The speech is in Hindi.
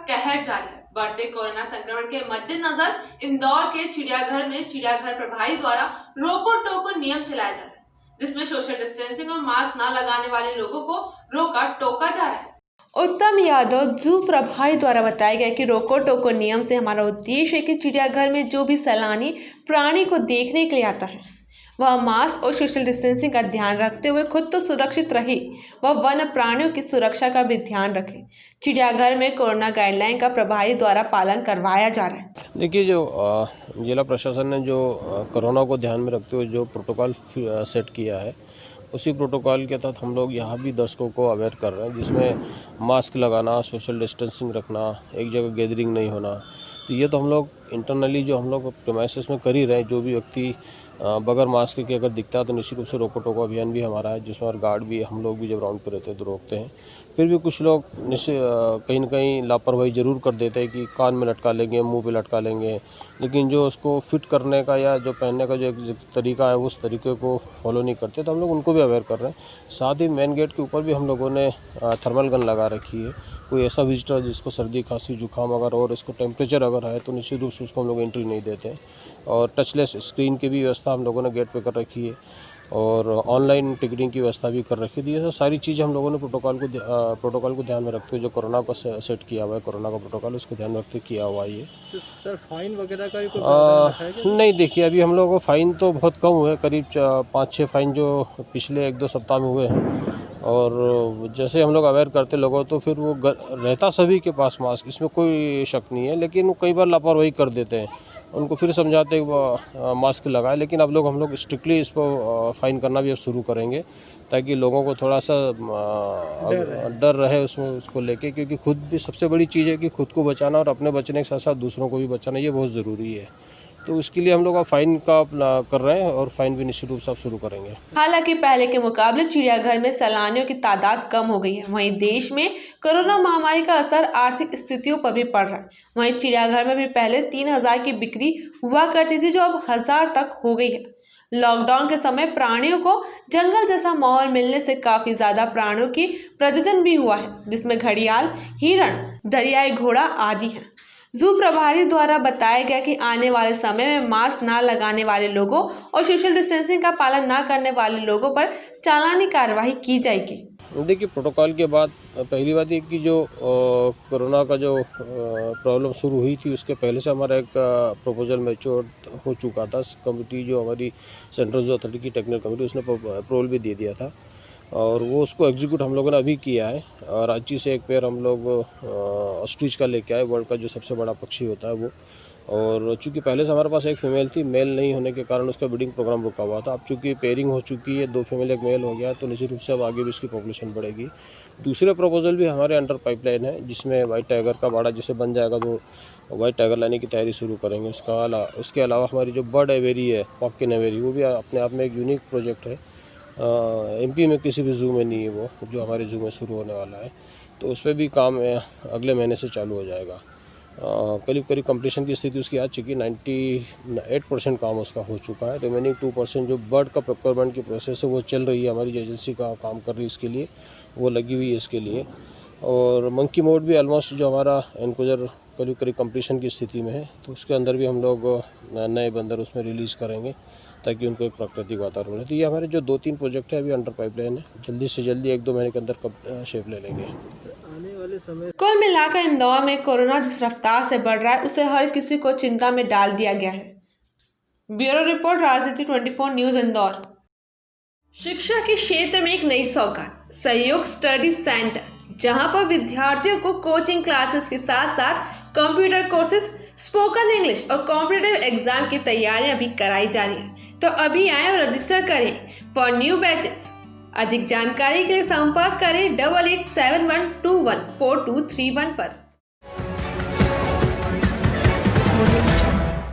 कहर जारी है। बढ़ते कोरोना संक्रमण के मद्देनजर इंदौर के चिड़ियाघर में चिड़ियाघर प्रभारी द्वारा रोको टोको नियम चलाया जा रहा है, जिसमें सोशल डिस्टेंसिंग और मास्क न लगाने वाले लोगों को रोका टोका जा रहा है। उत्तम यादव जू प्रभारी द्वारा बताया गया कि रोको टोको नियम से हमारा उद्देश्य है कि चिड़ियाघर में जो भी सैलानी प्राणी को देखने के लिए आता है वह मास्क और सोशल डिस्टेंसिंग का ध्यान रखते हुए खुद तो सुरक्षित रहे व वन्य प्राणियों की सुरक्षा का भी ध्यान रखे। चिड़ियाघर में कोरोना गाइडलाइन का प्रभारी द्वारा पालन करवाया जा रहा है। देखिए, जो जिला प्रशासन ने जो कोरोना को ध्यान में रखते हुए जो प्रोटोकॉल सेट किया है, उसी प्रोटोकॉल के तहत हम लोग यहाँ भी दर्शकों को अवेयर कर रहे हैं, जिसमें मास्क लगाना, सोशल डिस्टेंसिंग रखना, एक जगह गैदरिंग नहीं होना। तो ये तो हम लोग इंटरनली जो हम लोग प्रीमाइसेस में कर ही रहे हैं। जो भी व्यक्ति बगैर मास्क के अगर दिखता है तो निश्चित रूप से रोको टोको अभियान भी हमारा है, जिसमें और गार्ड भी, हम लोग भी जब राउंड पे रहते हैं तो रोकते हैं। फिर भी कुछ लोग कहीं ना कहीं लापरवाही ज़रूर कर देते हैं कि कान में लटका लेंगे, मुंह पे लटका लेंगे, लेकिन जो उसको फिट करने का या जो पहनने का जो एक तरीका है उस तरीके को फॉलो नहीं करते। तो हम लोग उनको भी अवेयर कर रहे हैं। साथ ही मेन गेट के ऊपर भी हम लोगों ने थर्मल गन लगा रखी है। कोई ऐसा विजिटर जिसको सर्दी, खांसी, जुकाम अगर और इसको टेम्परेचर अगर है तो निश्चित रूप से उसको हम लोग एंट्री नहीं देते हैं। और टचलेस स्क्रीन की भी व्यवस्था हम लोगों ने गेट पे कर रखी है और ऑनलाइन टिकटिंग की व्यवस्था भी कर रखी है। ये सारी चीज़ें हम लोगों ने प्रोटोकॉल को ध्यान में रखते हुए जो कोरोना का सेट किया हुआ है, कोरोना का प्रोटोकॉल उसको ध्यान में रखते किया हुआ है। ये तो सर फाइन वगैरह का भी कोई प्रावधान रखा है? नहीं, देखिए अभी हम लोगों को फ़ाइन तो बहुत कम हुए, करीब 5-6 फ़ाइन जो पिछले 1-2 सप्ताह में हुए हैं। और जैसे हम लोग अवेयर करते लोगों तो फिर वो रहता सभी के पास मास्क, इसमें कोई शक नहीं है, लेकिन वो कई बार लापरवाही कर देते हैं। उनको फिर समझाते हैं वो मास्क लगाए, लेकिन अब हम लोग स्ट्रिक्टली इसको फ़ाइन करना भी अब शुरू करेंगे, ताकि लोगों को थोड़ा सा डर रहे उसमें, उसको लेके। क्योंकि खुद भी सबसे बड़ी चीज़ है कि खुद को बचाना और अपने बचने के साथ साथ दूसरों को भी बचाना, ये बहुत ज़रूरी है। तो उसके लिए हम लोग अब फाइन का कर रहे हैं और फाइन भी निश्चित रूप से शुरू करेंगे। हालांकि पहले के मुकाबले चिड़ियाघर में सैलानियों की तादाद कम हो गई है। वहीं देश में कोरोना महामारी का असर आर्थिक स्थितियों पर भी पड़ रहा है। वहीं चिड़ियाघर में भी पहले 3000 की बिक्री हुआ करती थी, जो अब 1000 तक हो गई है। लॉकडाउन के समय प्राणियों को जंगल जैसा माहौल मिलने से काफी ज्यादा प्राणियों की प्रजनन भी हुआ है, जिसमें घड़ियाल, हिरण, दरियाई घोड़ा आदि हैं। जू प्रभारी द्वारा बताया गया कि आने वाले समय में मास्क ना लगाने वाले लोगों और सोशल डिस्टेंसिंग का पालन ना करने वाले लोगों पर चालानी कार्रवाई की जाएगी। देखिए, प्रोटोकॉल के बाद पहली बात ये कि जो कोरोना का जो प्रॉब्लम शुरू हुई थी उसके पहले से हमारा एक प्रपोजल मैच्योर हो चुका था। कमेटी जो हमारी सेंट्रल जो अथॉरिटी की टेक्निकल कमेटी, उसने अप्रूवल भी दे दिया था और वो उसको एग्जीक्यूट हम लोगों ने अभी किया है। रांची से एक पेयर हम लोग ऑस्ट्रिच का लेके आए, वर्ल्ड का जो सबसे बड़ा पक्षी होता है वो। और चूंकि पहले से हमारे पास एक फीमेल थी, मेल नहीं होने के कारण उसका ब्रीडिंग प्रोग्राम रुका हुआ था। अब चूंकि पेयरिंग हो चुकी है, 2 फीमेल 1 मेल हो गया, तो निश्चित रूप से अब आगे भी इसकी पॉपुलेशन बढ़ेगी। दूसरे प्रपोजल भी हमारे अंडर पाइपलाइन है, जिसमें वाइट टाइगर का बाड़ा जिसे बन जाएगा तो वाइट टाइगर लाने की तैयारी शुरू करेंगे। उसके अलावा हमारी जो बर्ड एवेरी है, पॉपकिन एवेरी, वो भी अपने आप में एक यूनिक प्रोजेक्ट है। एमपी में किसी भी जू में नहीं है वो, जो हमारे जू में शुरू होने वाला है। तो उस पर भी काम अगले महीने से चालू हो जाएगा। करीब कंप्लीशन की स्थिति उसकी आ चुकी है। 98% काम उसका हो चुका है। रिमेनिंग 2% जो बर्ड का प्रोक्योरमेंट की प्रोसेस है वो चल रही है। हमारी एजेंसी का काम कर रही है इसके लिए, वो लगी हुई है इसके लिए। और मंकी मोड भी ऑलमोस्ट जो हमारा एनकोजर करीब कंप्लीशन की स्थिति में है, तो उसके अंदर भी हम लोग नए बंदर उसमें रिलीज़ करेंगे ताकि उनको एक प्राकृतिक वातावरण मिले। तो ये हमारे जो 2-3 प्रोजेक्ट है अभी अंडर पाइपलाइन है, जल्दी से जल्दी 1-2 महीने के अंदर शेप ले लेंगे। आने वाले समय कुल मिलाकर इंदौर में कोरोना जिस रफ्तार से बढ़ रहा है उसे हर किसी को चिंता में डाल दिया गया है। ब्यूरो रिपोर्ट, राजनीति 24 न्यूज, इंदौर। शिक्षा के क्षेत्र में एक नई सौगात, सहयोग स्टडी सेंटर, जहां पर विद्यार्थियों को कोचिंग क्लासेस के साथ साथ कंप्यूटर कोर्सेज, स्पोकन इंग्लिश और कॉम्पिटिटिव एग्जाम की तैयारियां भी कराई जा रही है। तो अभी आए और रजिस्टर करें फॉर न्यू बैचेस। अधिक जानकारी के लिए संपर्क करें 8871214231 पर।